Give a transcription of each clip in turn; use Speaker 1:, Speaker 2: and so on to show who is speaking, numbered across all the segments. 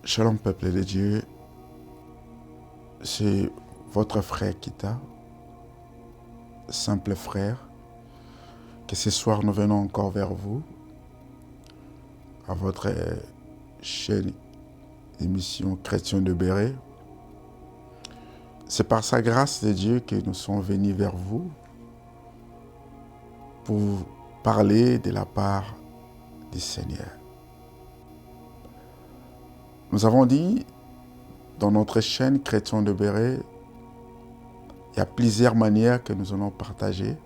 Speaker 1: Shalom peuple de Dieu, c'est votre frère Kita, simple frère, que ce soir nous venons encore vers vous, à votre chaîne émission Chrétien de Béret. C'est par sa grâce de Dieu que nous sommes venus vers vous pour vous parler de la part du Seigneur. Nous avons dit dans notre chaîne Chrétien de Béret, il y a plusieurs manières que nous allons partager.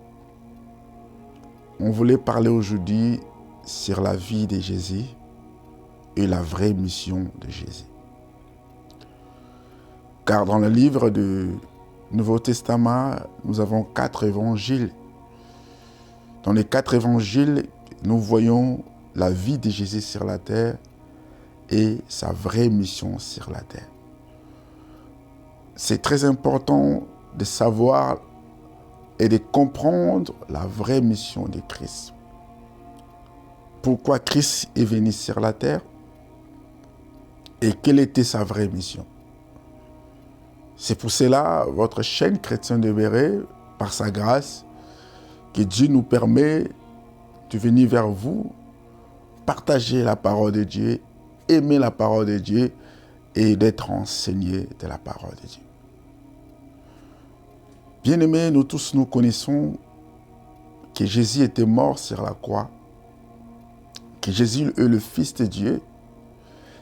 Speaker 1: On voulait parler aujourd'hui sur la vie de Jésus et la vraie mission de Jésus. Car dans le livre du Nouveau Testament, nous avons 4 évangiles. Dans les 4 évangiles, nous voyons la vie de Jésus sur la terre et sa vraie mission sur la terre. C'est très important de savoir et de comprendre la vraie mission de Christ. Pourquoi Christ est venu sur la terre et quelle était sa vraie mission. C'est pour cela, votre chaîne Chrétien de Béret, par sa grâce, que Dieu nous permet de venir vers vous, partager la parole de Dieu, aimer la parole de Dieu et d'être enseigné de la parole de Dieu. Bien-aimés, nous tous nous connaissons que Jésus était mort sur la croix, que Jésus est le Fils de Dieu.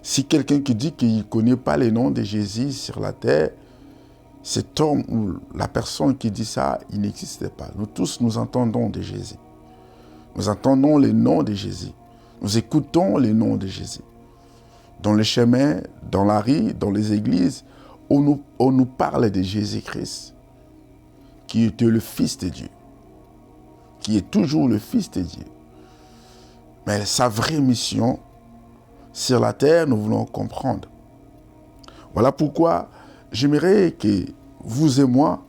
Speaker 1: Si quelqu'un qui dit qu'il ne connaît pas le nom de Jésus sur la terre, cet homme ou la personne qui dit ça, il n'existe pas. Nous tous, nous entendons de Jésus. Nous entendons le nom de Jésus. Nous écoutons le nom de Jésus. Dans les chemins, dans la rue, dans les églises, on nous parle de Jésus-Christ, qui était le Fils de Dieu, qui est toujours le Fils de Dieu. Mais sa vraie mission sur la terre, nous voulons comprendre. Voilà pourquoi j'aimerais que vous et moi,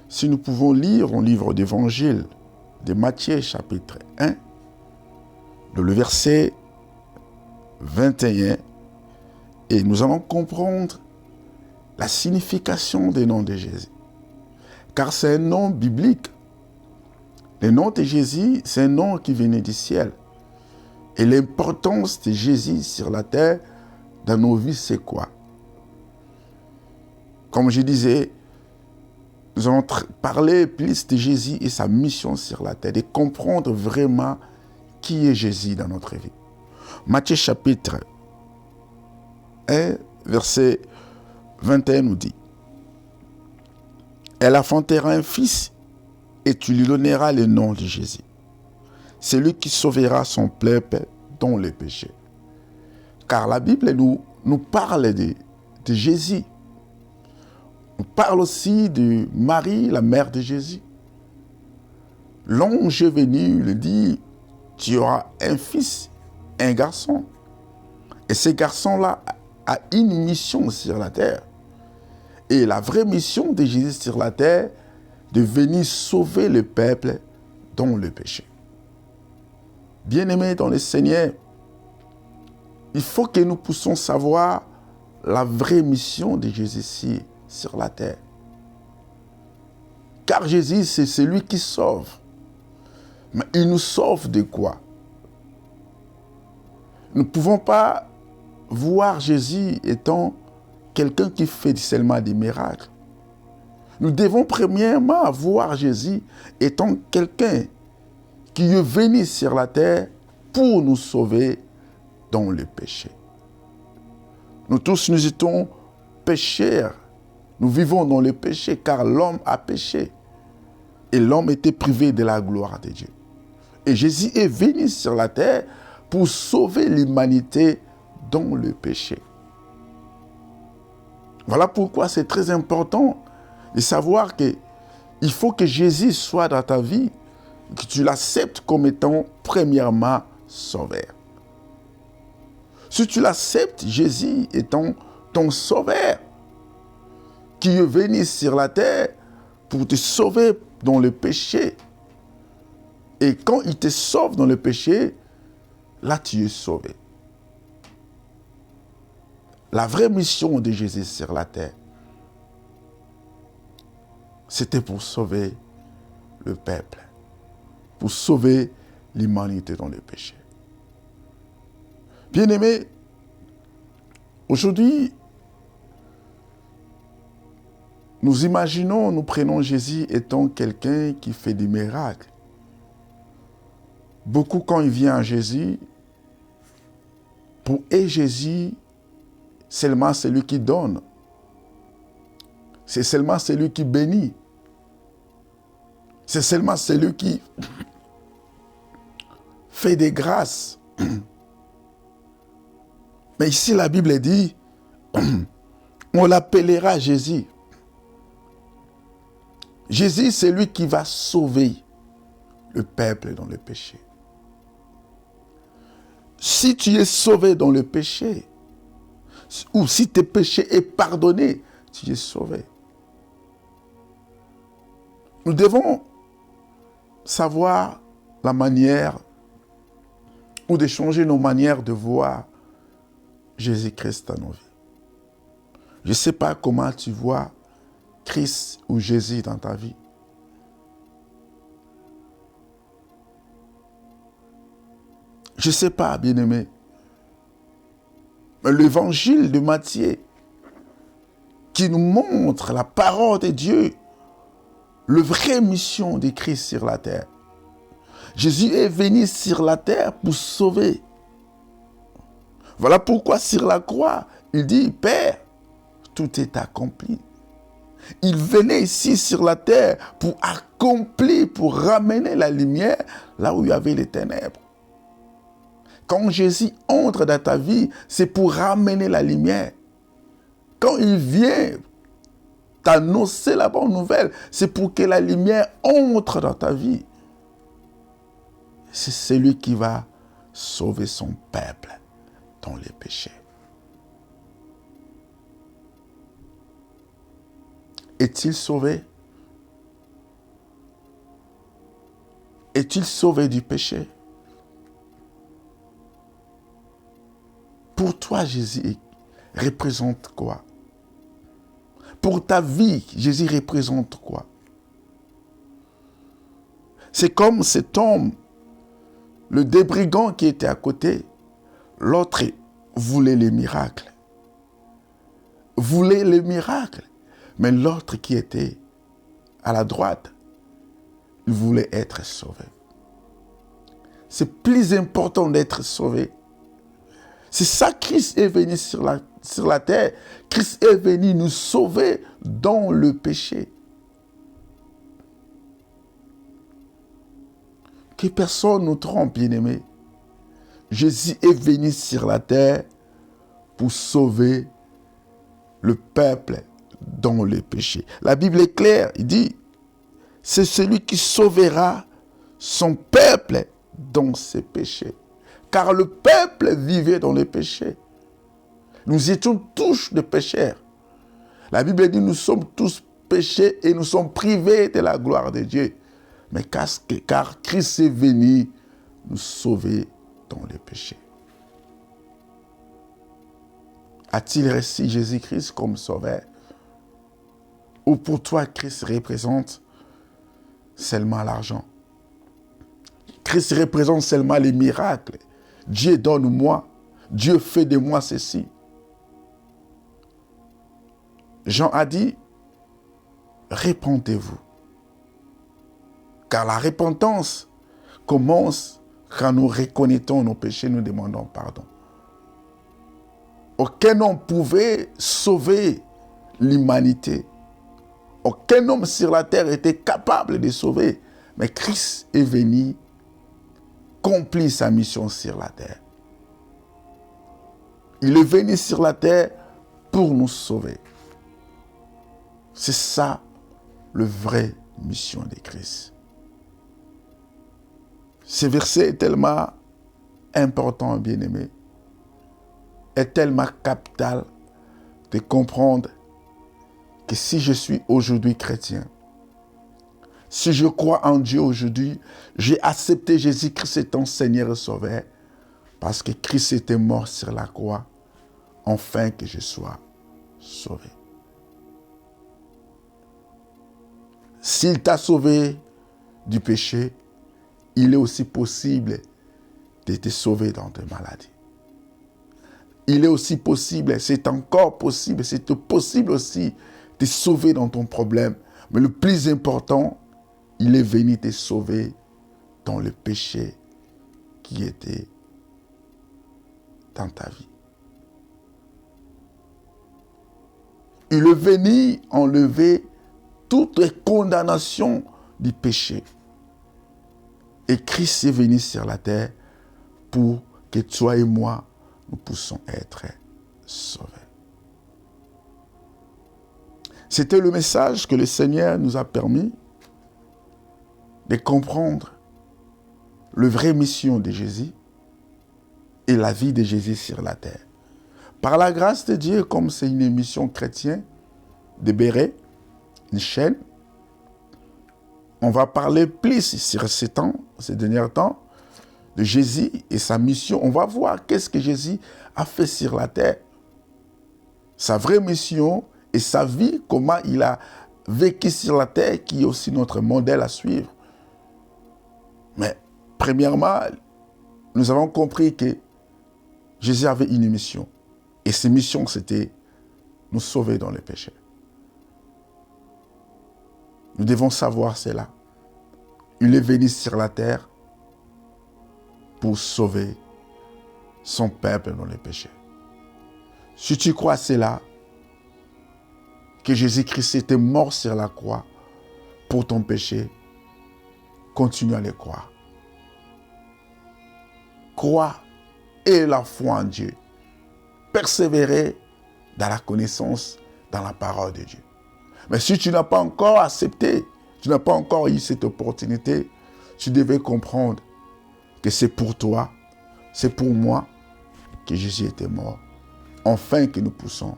Speaker 1: si nous pouvons lire un livre d'évangile de Matthieu chapitre 1, le verset 21, et nous allons comprendre la signification des noms de Jésus. Car c'est un nom biblique. Le nom de Jésus, c'est un nom qui venait du ciel. Et l'importance de Jésus sur la terre, dans nos vies, c'est quoi? Comme je disais, nous allons parler plus de Jésus et sa mission sur la terre, de comprendre vraiment qui est Jésus dans notre vie. Matthieu chapitre 1, verset 21 nous dit: Elle enfantera un fils et tu lui donneras le nom de Jésus. C'est lui qui sauvera son peuple dans les péchés. Car la Bible nous parle de Jésus. On parle aussi de Marie, la mère de Jésus. L'ange est venu lui dit: tu auras un fils, un garçon. Et ce garçon-là a une mission sur la terre. Et la vraie mission de Jésus sur la terre, de venir sauver le peuple dans le péché. Bien-aimés dans le Seigneur, il faut que nous puissions savoir la vraie mission de Jésus sur la terre. Car Jésus, c'est celui qui sauve. Mais il nous sauve de quoi? Nous ne pouvons pas voir Jésus étant quelqu'un qui fait seulement des miracles. Nous devons premièrement voir Jésus étant quelqu'un qui est venu sur la terre pour nous sauver dans le péché. Nous tous, nous étions pécheurs. Nous vivons dans le péché car l'homme a péché. Et l'homme était privé de la gloire de Dieu. Et Jésus est venu sur la terre pour sauver l'humanité dans le péché. Voilà pourquoi c'est très important de savoir qu'il faut que Jésus soit dans ta vie, que tu l'acceptes comme étant premièrement sauveur. Si tu l'acceptes, Jésus étant ton sauveur, qui est venu sur la terre pour te sauver dans le péché. Et quand il te sauve dans le péché, là tu es sauvé. La vraie mission de Jésus sur la terre, c'était pour sauver le peuple, pour sauver l'humanité dans le péché. Bien-aimés, aujourd'hui, nous imaginons, nous prenons Jésus étant quelqu'un qui fait des miracles. Beaucoup, quand il vient à Jésus, pour eux, Jésus, seulement celui qui donne. C'est seulement celui qui bénit. C'est seulement celui qui fait des grâces. Mais ici, la Bible dit, on l'appellera Jésus. Jésus, c'est lui qui va sauver le peuple dans le péché. Si tu es sauvé dans le péché, ou si tes péchés est pardonné, tu es sauvé. Nous devons savoir la manière ou de changer nos manières de voir Jésus-Christ dans nos vies. Je ne sais pas comment tu vois Christ ou Jésus dans ta vie. Je ne sais pas, bien-aimé. Mais l'évangile de Matthieu, qui nous montre la parole de Dieu, la vraie mission de Christ sur la terre. Jésus est venu sur la terre pour sauver. Voilà pourquoi sur la croix, il dit, Père, tout est accompli. Il venait ici sur la terre pour accomplir, pour ramener la lumière là où il y avait les ténèbres. Quand Jésus entre dans ta vie, c'est pour ramener la lumière. Quand il vient t'annoncer la bonne nouvelle, c'est pour que la lumière entre dans ta vie. C'est celui qui va sauver son peuple dans les péchés. Est-il sauvé? Est-il sauvé du péché? Pour toi, Jésus représente quoi? Pour ta vie, Jésus représente quoi? C'est comme cet homme, le débrigant qui était à côté. L'autre voulait les miracles. Voulait les miracles. Mais l'autre qui était à la droite, il voulait être sauvé. C'est plus important d'être sauvé. C'est ça que Christ est venu sur la terre. Christ est venu nous sauver dans le péché. Que personne ne nous trompe, bien-aimé. Jésus est venu sur la terre pour sauver le peuple dans le péché. La Bible est claire, il dit, c'est celui qui sauvera son peuple dans ses péchés. Car le peuple vivait dans le péché. Nous étions tous des pécheurs. La Bible dit, nous sommes tous péchés et nous sommes privés de la gloire de Dieu. Mais car Christ est venu nous sauver dans le péché. A-t-il reçu Jésus-Christ comme sauveur? Ou pour toi, Christ représente seulement l'argent? Christ représente seulement les miracles. Dieu donne-moi, Dieu fait de moi ceci. Jean a dit, répentez-vous. Car la repentance commence quand nous reconnaissons nos péchés, nous demandons pardon. Aucun homme pouvait sauver l'humanité. Aucun homme sur la terre était capable de sauver. Mais Christ est venu accomplir sa mission sur la terre. Il est venu sur la terre pour nous sauver. C'est ça, la vraie mission de Christ. Ce verset est tellement important, bien-aimé, est tellement capital de comprendre que si je suis aujourd'hui chrétien, si je crois en Dieu aujourd'hui, j'ai accepté Jésus-Christ étant Seigneur et Sauveur, parce que Christ était mort sur la croix afin que je sois sauvé. S'il t'a sauvé du péché, il est aussi possible de te sauver dans tes maladies. Il est aussi possible, c'est encore possible, c'est possible aussi de te sauver dans ton problème. Mais le plus important, il est venu te sauver dans le péché qui était dans ta vie. Il est venu enlever toutes les condamnations du péché. Et Christ est venu sur la terre pour que toi et moi, nous puissions être sauvés. C'était le message que le Seigneur nous a permis de comprendre la vraie mission de Jésus et la vie de Jésus sur la terre. Par la grâce de Dieu, comme c'est une émission chrétienne de Béret, une chaîne, on va parler plus sur ces derniers temps, de Jésus et sa mission. On va voir qu'est-ce que Jésus a fait sur la terre. Sa vraie mission et sa vie, comment il a vécu sur la terre, qui est aussi notre modèle à suivre. Mais premièrement, nous avons compris que Jésus avait une mission. Et cette mission, c'était nous sauver dans les péchés. Nous devons savoir cela. Il est venu sur la terre pour sauver son peuple dans les péchés. Si tu crois cela, que Jésus-Christ était mort sur la croix pour ton péché, continue à le croire. Crois et la foi en Dieu. Persévérer dans la connaissance, dans la parole de Dieu. Mais si tu n'as pas encore accepté, tu n'as pas encore eu cette opportunité, tu devais comprendre que c'est pour toi, c'est pour moi que Jésus était mort, afin que nous puissions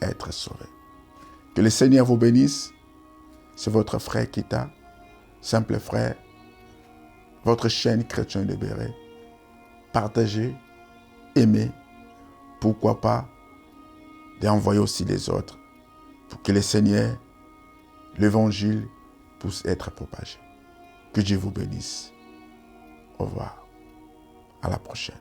Speaker 1: être sauvés. Que le Seigneur vous bénisse. C'est votre frère Kita, simple frère, votre chaîne chrétienne de Béret. Partagez, aimez, pourquoi pas, d'envoyer aussi les autres, pour que le Seigneur, l'évangile, puisse être propagé. Que Dieu vous bénisse. Au revoir. À la prochaine.